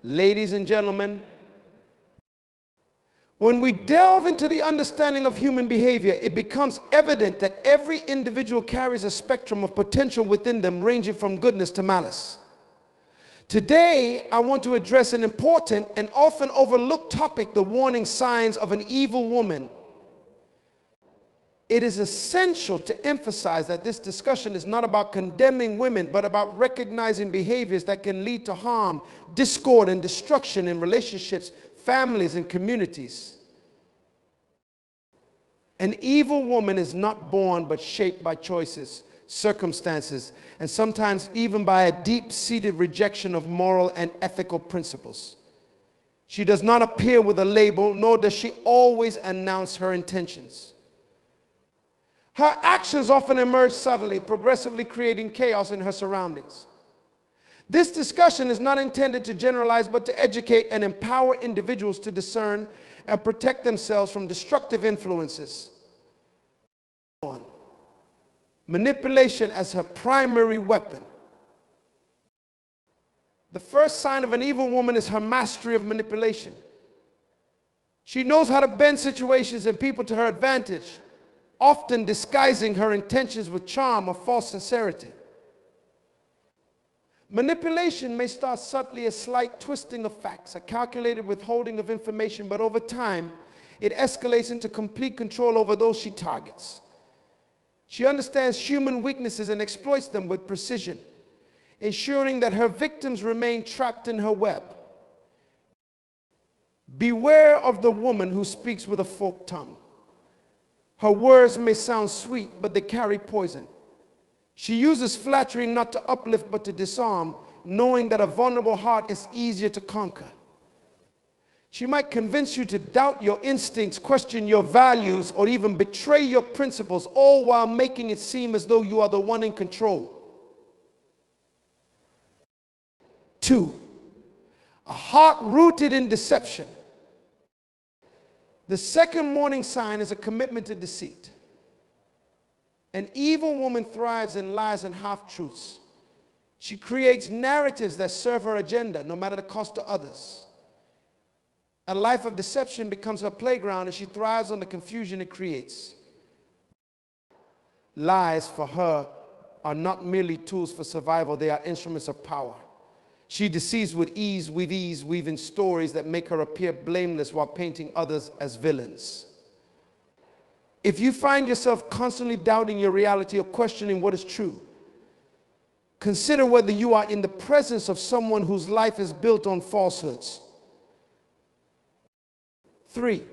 Ladies and gentlemen, when we delve into the understanding of human behavior, it becomes evident that every individual carries a spectrum of potential within them, ranging from goodness to malice. Today, I want to address an important and often overlooked topic: the warning signs of an evil woman. It is essential to emphasize that this discussion is not about condemning women, but about recognizing behaviors that can lead to harm, discord, and destruction in relationships, families, and communities. An evil woman is not born but shaped by choices, circumstances, and sometimes even by a deep-seated rejection of moral and ethical principles. She does not appear with a label, nor does she always announce her intentions. Her actions often emerge subtly, progressively creating chaos in her surroundings. This discussion is not intended to generalize, but to educate and empower individuals to discern and protect themselves from destructive influences. Manipulation as her primary weapon. The first sign of an evil woman is her mastery of manipulation. She knows how to bend situations and people to her advantage, often disguising her intentions with charm or false sincerity. Manipulation may start subtly as slight twisting of facts, a calculated withholding of information, but over time, it escalates into complete control over those she targets. She understands human weaknesses and exploits them with precision, ensuring that her victims remain trapped in her web. Beware of the woman who speaks with a forked tongue. Her words may sound sweet, but they carry poison. She uses flattery not to uplift, but to disarm, knowing that a vulnerable heart is easier to conquer. She might convince you to doubt your instincts, question your values, or even betray your principles, all while making it seem as though you are the one in control. 2, a heart rooted in deception. The second warning sign is a commitment to deceit. An evil woman thrives in lies and half-truths. She creates narratives that serve her agenda, no matter the cost to others. A life of deception becomes her playground, and she thrives on the confusion it creates. Lies for her are not merely tools for survival, they are instruments of power. She deceives with ease, weaving stories that make her appear blameless while painting others as villains. If you find yourself constantly doubting your reality or questioning what is true, consider whether you are in the presence of someone whose life is built on falsehoods. 3,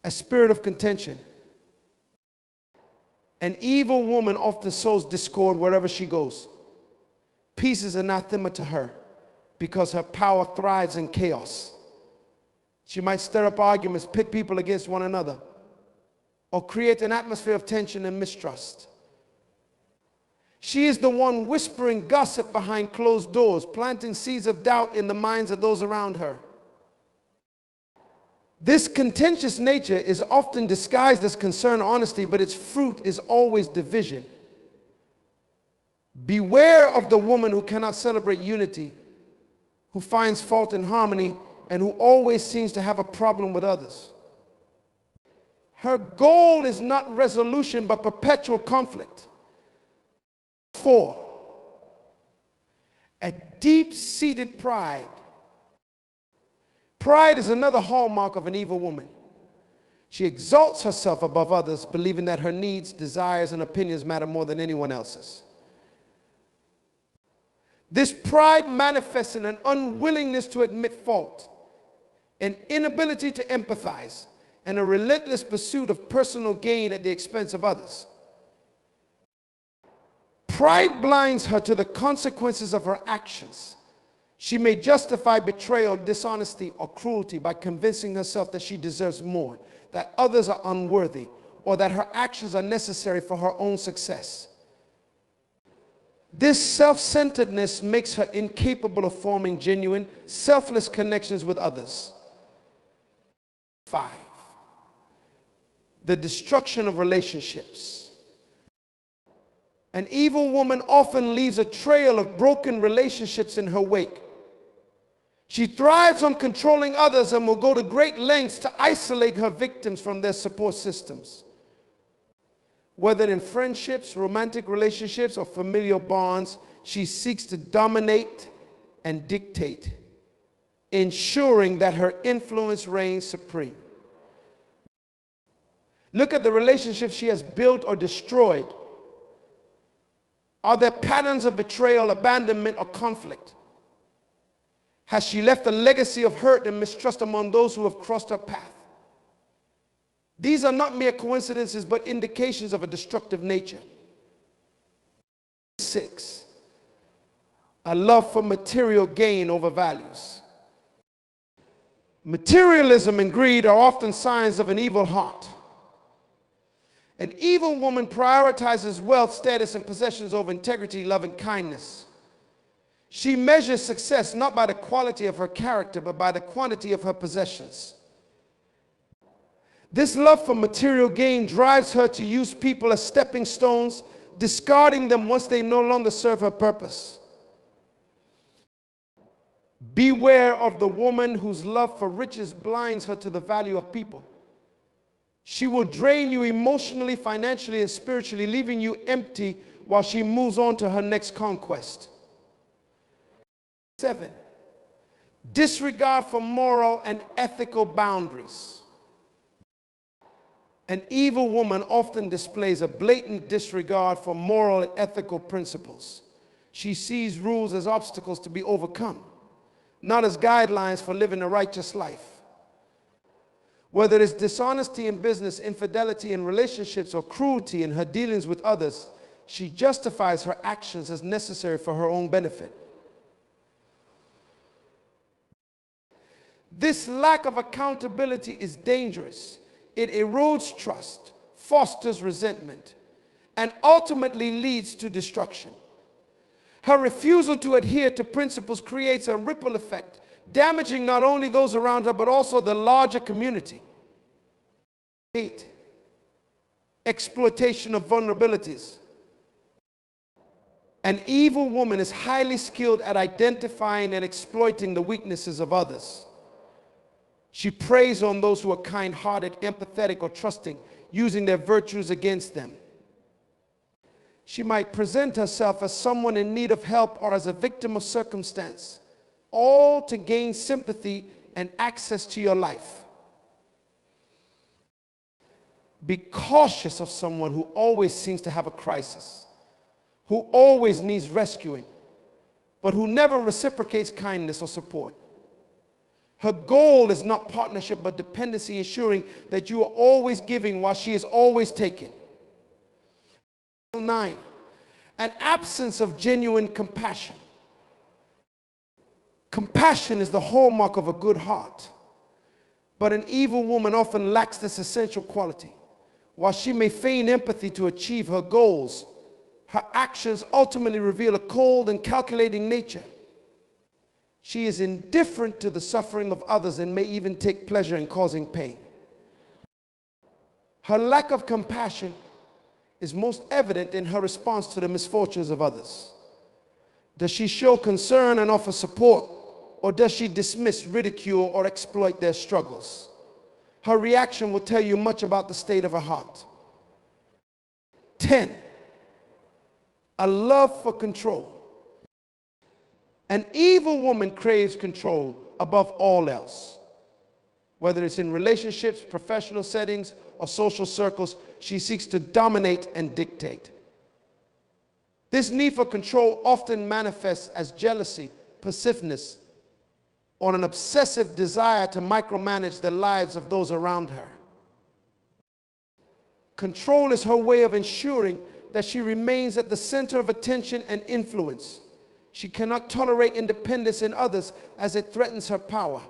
a spirit of contention. An evil woman often sows discord wherever she goes. Peace is anathema to her because her power thrives in chaos. She might stir up arguments, pit people against one another, or create an atmosphere of tension and mistrust. She is the one whispering gossip behind closed doors, planting seeds of doubt in the minds of those around her. This contentious nature is often disguised as concern or honesty, but its fruit is always division. Beware of the woman who cannot celebrate unity, who finds fault in harmony, and who always seems to have a problem with others. Her goal is not resolution, but perpetual conflict. 4, a deep-seated pride. Pride is another hallmark of an evil woman. She exalts herself above others, believing that her needs, desires, and opinions matter more than anyone else's. This pride manifests in an unwillingness to admit fault, an inability to empathize, and a relentless pursuit of personal gain at the expense of others. Pride blinds her to the consequences of her actions. She may justify betrayal, dishonesty, or cruelty by convincing herself that she deserves more, that others are unworthy, or that her actions are necessary for her own success. This self-centeredness makes her incapable of forming genuine, selfless connections with others. 5, the destruction of relationships. An evil woman often leaves a trail of broken relationships in her wake. She thrives on controlling others and will go to great lengths to isolate her victims from their support systems. Whether in friendships, romantic relationships, or familial bonds, she seeks to dominate and dictate, ensuring that her influence reigns supreme. Look at the relationships she has built or destroyed. Are there patterns of betrayal, abandonment, or conflict? Has she left a legacy of hurt and mistrust among those who have crossed her path? These are not mere coincidences, but indications of a destructive nature. 6. A love for material gain over values. Materialism and greed are often signs of an evil heart. An evil woman prioritizes wealth, status, and possessions over integrity, love, and kindness. She measures success not by the quality of her character, but by the quantity of her possessions. This love for material gain drives her to use people as stepping stones, discarding them once they no longer serve her purpose. Beware of the woman whose love for riches blinds her to the value of people. She will drain you emotionally, financially, and spiritually, leaving you empty while she moves on to her next conquest. 7. Disregard for moral and ethical boundaries. An evil woman often displays a blatant disregard for moral and ethical principles. She sees rules as obstacles to be overcome, not as guidelines for living a righteous life. Whether it's dishonesty in business, infidelity in relationships, or cruelty in her dealings with others, she justifies her actions as necessary for her own benefit. This lack of accountability is dangerous. It erodes trust, fosters resentment, and ultimately leads to destruction. Her refusal to adhere to principles creates a ripple effect, damaging not only those around her, but also the larger community. 8. Exploitation of vulnerabilities. An evil woman is highly skilled at identifying and exploiting the weaknesses of others. She preys on those who are kind-hearted, empathetic, or trusting, using their virtues against them. She might present herself as someone in need of help or as a victim of circumstance, all to gain sympathy and access to your life. Be cautious of someone who always seems to have a crisis, who always needs rescuing, but who never reciprocates kindness or support. Her goal is not partnership, but dependency, ensuring that you are always giving while she is always taking. 9. An absence of genuine compassion. Compassion is the hallmark of a good heart, but an evil woman often lacks this essential quality. While she may feign empathy to achieve her goals, her actions ultimately reveal a cold and calculating nature. She is indifferent to the suffering of others and may even take pleasure in causing pain. Her lack of compassion is most evident in her response to the misfortunes of others. Does she show concern and offer support, or does she dismiss, ridicule, or exploit their struggles? Her reaction will tell you much about the state of her heart. 10. A love for control. An evil woman craves control above all else. Whether it's in relationships, professional settings, or social circles, she seeks to dominate and dictate. This need for control often manifests as jealousy, possessiveness, or an obsessive desire to micromanage the lives of those around her. Control is her way of ensuring that she remains at the center of attention and influence. She cannot tolerate independence in others as it threatens her power.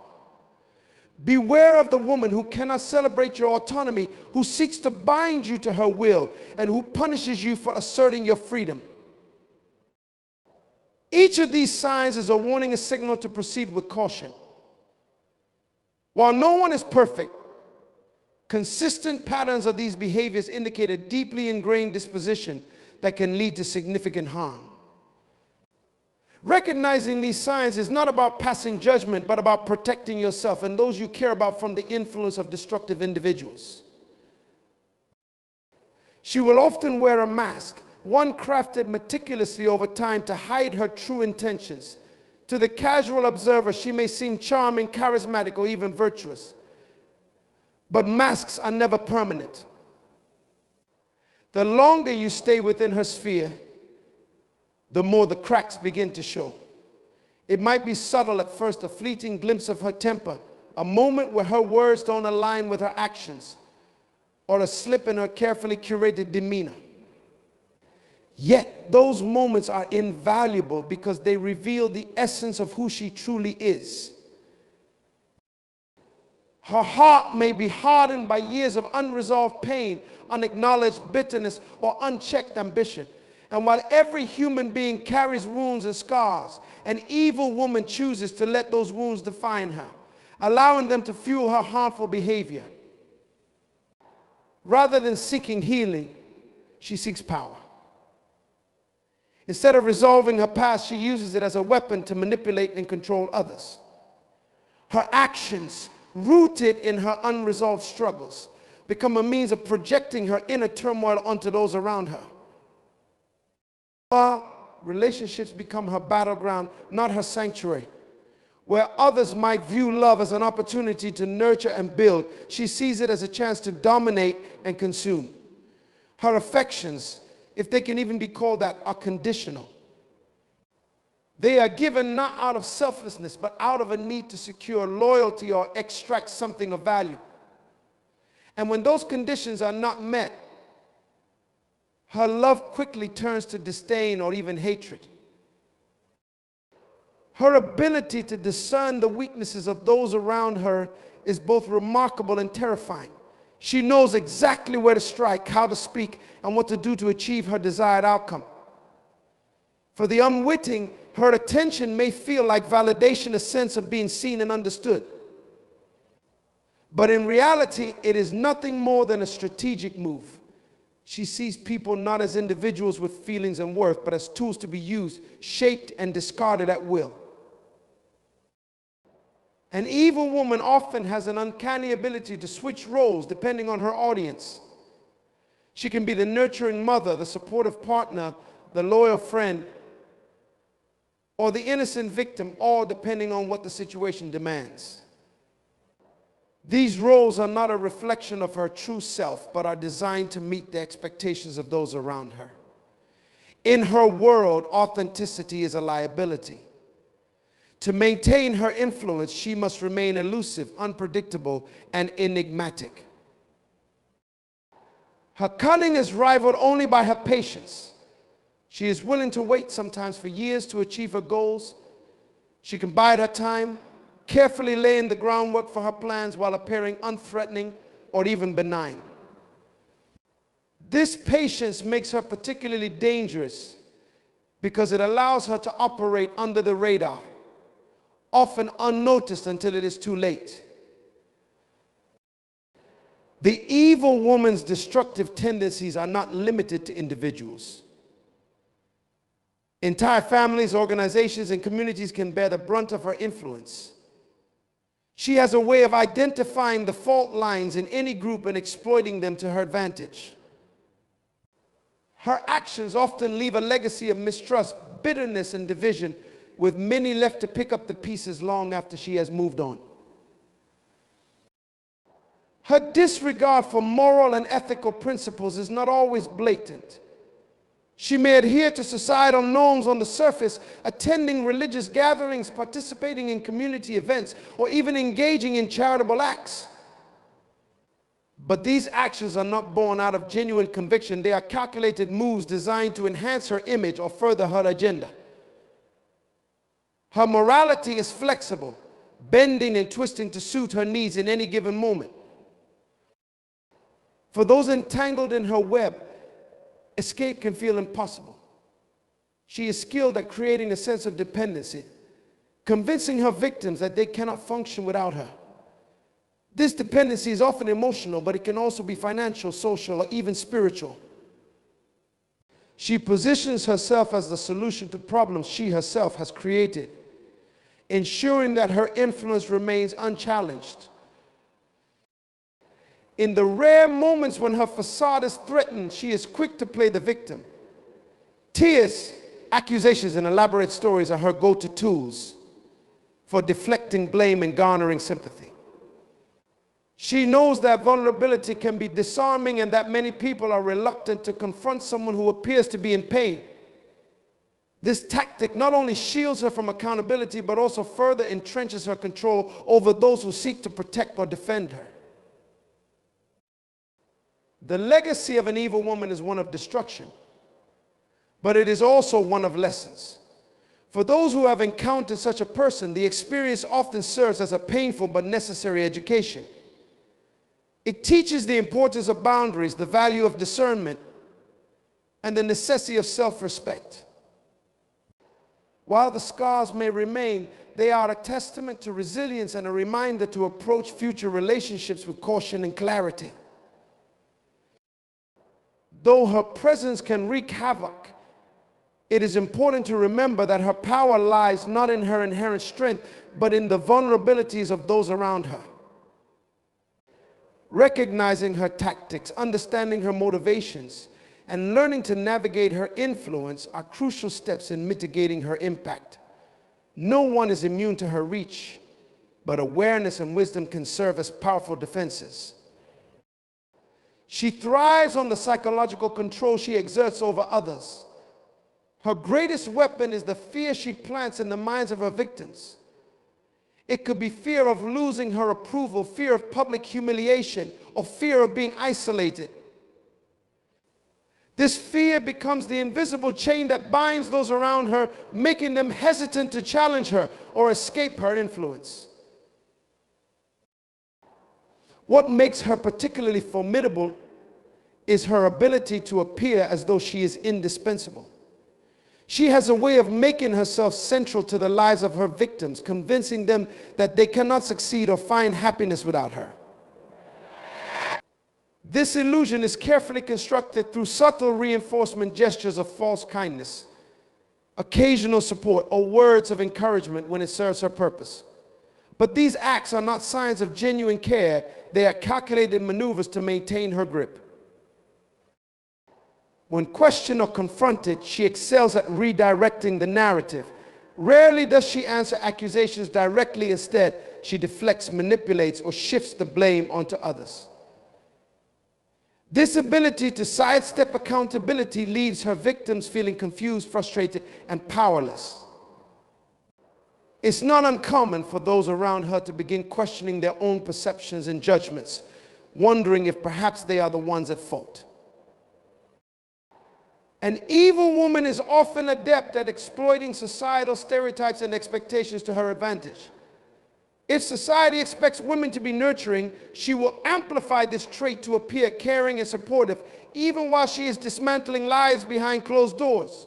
Beware of the woman who cannot celebrate your autonomy, who seeks to bind you to her will, and who punishes you for asserting your freedom. Each of these signs is a warning, a signal to proceed with caution. While no one is perfect, consistent patterns of these behaviors indicate a deeply ingrained disposition that can lead to significant harm. Recognizing these signs is not about passing judgment, but about protecting yourself and those you care about from the influence of destructive individuals. She will often wear a mask, one crafted meticulously over time to hide her true intentions. To the casual observer, she may seem charming, charismatic, or even virtuous. But masks are never permanent. The longer you stay within her sphere, the more the cracks begin to show. It might be subtle at first, a fleeting glimpse of her temper, a moment where her words don't align with her actions, or a slip in her carefully curated demeanor. Yet those moments are invaluable because they reveal the essence of who she truly is. Her heart may be hardened by years of unresolved pain, unacknowledged bitterness, or unchecked ambition. And while every human being carries wounds and scars, an evil woman chooses to let those wounds define her, allowing them to fuel her harmful behavior. Rather than seeking healing, she seeks power. Instead of resolving her past, she uses it as a weapon to manipulate and control others. Her actions, rooted in her unresolved struggles, become a means of projecting her inner turmoil onto those around her. Relationships become her battleground, not her sanctuary. Where others might view love as an opportunity to nurture and build, she sees it as a chance to dominate and consume. Her affections, if they can even be called that, are conditional. They are given not out of selflessness, but out of a need to secure loyalty or extract something of value. And when those conditions are not met, her love quickly turns to disdain or even hatred. Her ability to discern the weaknesses of those around her is both remarkable and terrifying. She knows exactly where to strike, how to speak, and what to do to achieve her desired outcome. For the unwitting, her attention may feel like validation, a sense of being seen and understood. But in reality, it is nothing more than a strategic move. She sees people not as individuals with feelings and worth, but as tools to be used, shaped, and discarded at will. An evil woman often has an uncanny ability to switch roles depending on her audience. She can be the nurturing mother, the supportive partner, the loyal friend, or the innocent victim, all depending on what the situation demands. These roles are not a reflection of her true self, but are designed to meet the expectations of those around her. In her world, authenticity is a liability. To maintain her influence, she must remain elusive, unpredictable, and enigmatic. Her cunning is rivaled only by her patience. She is willing to wait sometimes for years to achieve her goals. She can bide her time, carefully laying the groundwork for her plans while appearing unthreatening or even benign. This patience makes her particularly dangerous because it allows her to operate under the radar, often unnoticed until it is too late. The evil woman's destructive tendencies are not limited to individuals. Entire families, organizations, and communities can bear the brunt of her influence. She has a way of identifying the fault lines in any group and exploiting them to her advantage. Her actions often leave a legacy of mistrust, bitterness, and division, with many left to pick up the pieces long after she has moved on. Her disregard for moral and ethical principles is not always blatant. She may adhere to societal norms on the surface, attending religious gatherings, participating in community events, or even engaging in charitable acts. But these actions are not born out of genuine conviction. They are calculated moves designed to enhance her image or further her agenda. Her morality is flexible, bending and twisting to suit her needs in any given moment. For those entangled in her web, escape can feel impossible. She is skilled at creating a sense of dependency, convincing her victims that they cannot function without her. This dependency is often emotional, but it can also be financial, social, or even spiritual. She positions herself as the solution to problems she herself has created, ensuring that her influence remains unchallenged. In the rare moments when her facade is threatened, she is quick to play the victim. Tears, accusations, and elaborate stories are her go-to tools for deflecting blame and garnering sympathy. She knows that vulnerability can be disarming and that many people are reluctant to confront someone who appears to be in pain. This tactic not only shields her from accountability, but also further entrenches her control over those who seek to protect or defend her. The legacy of an evil woman is one of destruction, but it is also one of lessons. For those who have encountered such a person, the experience often serves as a painful but necessary education. It teaches the importance of boundaries, the value of discernment, and the necessity of self-respect. While the scars may remain, they are a testament to resilience and a reminder to approach future relationships with caution and clarity. Though her presence can wreak havoc, it is important to remember that her power lies not in her inherent strength, but in the vulnerabilities of those around her. Recognizing her tactics, understanding her motivations, and learning to navigate her influence are crucial steps in mitigating her impact. No one is immune to her reach, but awareness and wisdom can serve as powerful defenses. She thrives on the psychological control she exerts over others. Her greatest weapon is the fear she plants in the minds of her victims. It could be fear of losing her approval, fear of public humiliation, or fear of being isolated. This fear becomes the invisible chain that binds those around her, making them hesitant to challenge her or escape her influence. What makes her particularly formidable is her ability to appear as though she is indispensable. She has a way of making herself central to the lives of her victims, convincing them that they cannot succeed or find happiness without her. This illusion is carefully constructed through subtle reinforcement gestures of false kindness, occasional support, or words of encouragement when it serves her purpose. But these acts are not signs of genuine care. They are calculated maneuvers to maintain her grip. When questioned or confronted, she excels at redirecting the narrative. Rarely does she answer accusations directly. Instead, she deflects, manipulates, or shifts the blame onto others. This ability to sidestep accountability leaves her victims feeling confused, frustrated, and powerless. It's not uncommon for those around her to begin questioning their own perceptions and judgments, wondering if perhaps they are the ones at fault. An evil woman is often adept at exploiting societal stereotypes and expectations to her advantage. If society expects women to be nurturing, she will amplify this trait to appear caring and supportive, even while she is dismantling lives behind closed doors.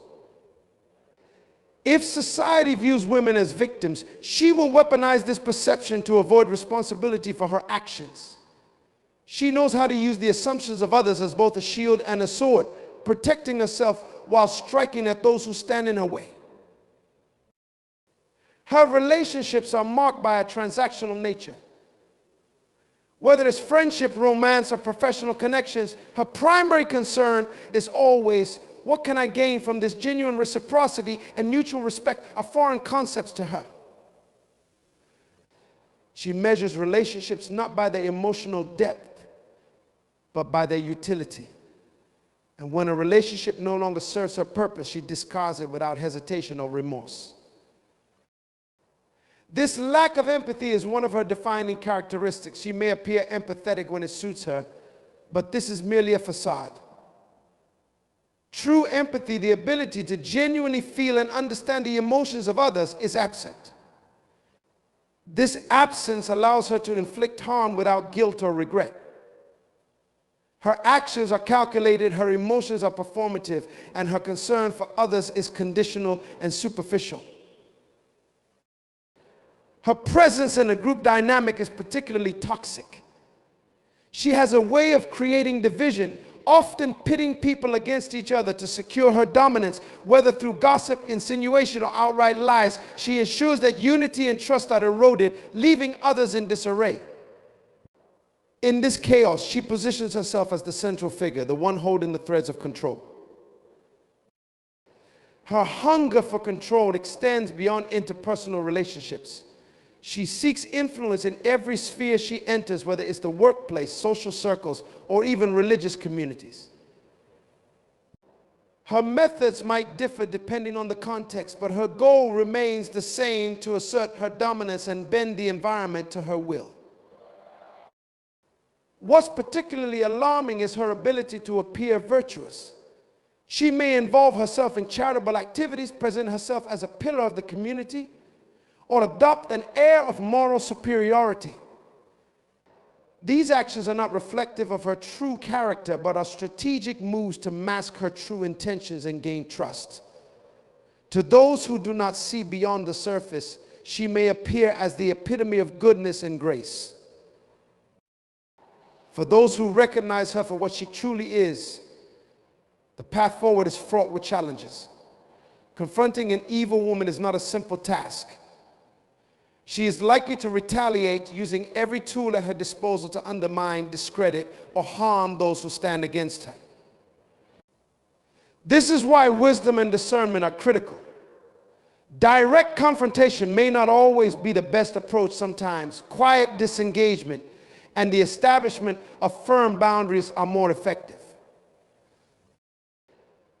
If society views women as victims, she will weaponize this perception to avoid responsibility for her actions. She knows how to use the assumptions of others as both a shield and a sword, protecting herself while striking at those who stand in her way. Her relationships are marked by a transactional nature. Whether it's friendship, romance, or professional connections, her primary concern is always, what can I gain from this? Genuine reciprocity and mutual respect are foreign concepts to her. She measures relationships not by their emotional depth, but by their utility. And when a relationship no longer serves her purpose, she discards it without hesitation or remorse. This lack of empathy is one of her defining characteristics. She may appear empathetic when it suits her, but this is merely a facade. True empathy, the ability to genuinely feel and understand the emotions of others, is absent. This absence allows her to inflict harm without guilt or regret. Her actions are calculated, her emotions are performative, and her concern for others is conditional and superficial. Her presence in a group dynamic is particularly toxic. She has a way of creating division, often pitting people against each other to secure her dominance, whether through gossip, insinuation, or outright lies. She ensures that unity and trust are eroded, leaving others in disarray. In this chaos, she positions herself as the central figure, the one holding the threads of control. Her hunger for control extends beyond interpersonal relationships. She seeks influence in every sphere she enters, whether it's the workplace, social circles, or even religious communities. Her methods might differ depending on the context, but her goal remains the same: to assert her dominance and bend the environment to her will. What's particularly alarming is her ability to appear virtuous. She may involve herself in charitable activities, present herself as a pillar of the community, or adopt an air of moral superiority. These actions are not reflective of her true character, but are strategic moves to mask her true intentions and gain trust. To those who do not see beyond the surface, she may appear as the epitome of goodness and grace. For those who recognize her for what she truly is, the path forward is fraught with challenges. Confronting an evil woman is not a simple task. She is likely to retaliate, using every tool at her disposal to undermine, discredit, or harm those who stand against her. This is why wisdom and discernment are critical. Direct confrontation may not always be the best approach. Sometimes quiet disengagement and the establishment of firm boundaries are more effective.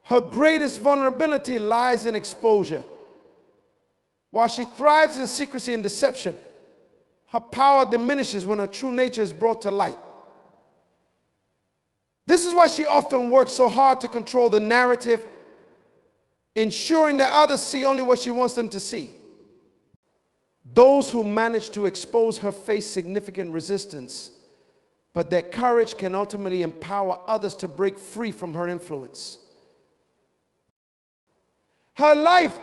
Her greatest vulnerability lies in exposure. While she thrives in secrecy and deception, her power diminishes when her true nature is brought to light. This is why she often works so hard to control the narrative, ensuring that others see only what she wants them to see. Those who manage to expose her face significant resistance, but their courage can ultimately empower others to break free from her influence. Her life,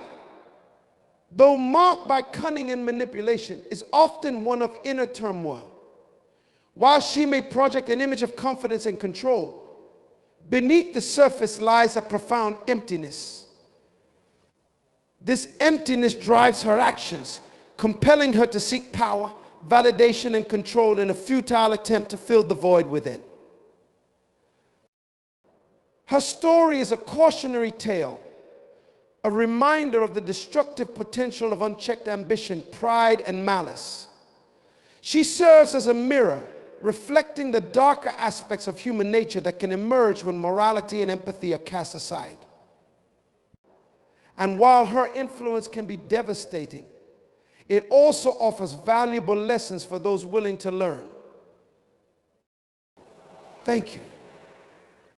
though marked by cunning and manipulation, is often one of inner turmoil. While she may project an image of confidence and control, beneath the surface lies a profound emptiness. This emptiness drives her actions, compelling her to seek power, validation, and control in a futile attempt to fill the void within. Her story is a cautionary tale, a reminder of the destructive potential of unchecked ambition, pride, and malice. She serves as a mirror, reflecting the darker aspects of human nature that can emerge when morality and empathy are cast aside. And while her influence can be devastating, it also offers valuable lessons for those willing to learn. Thank you.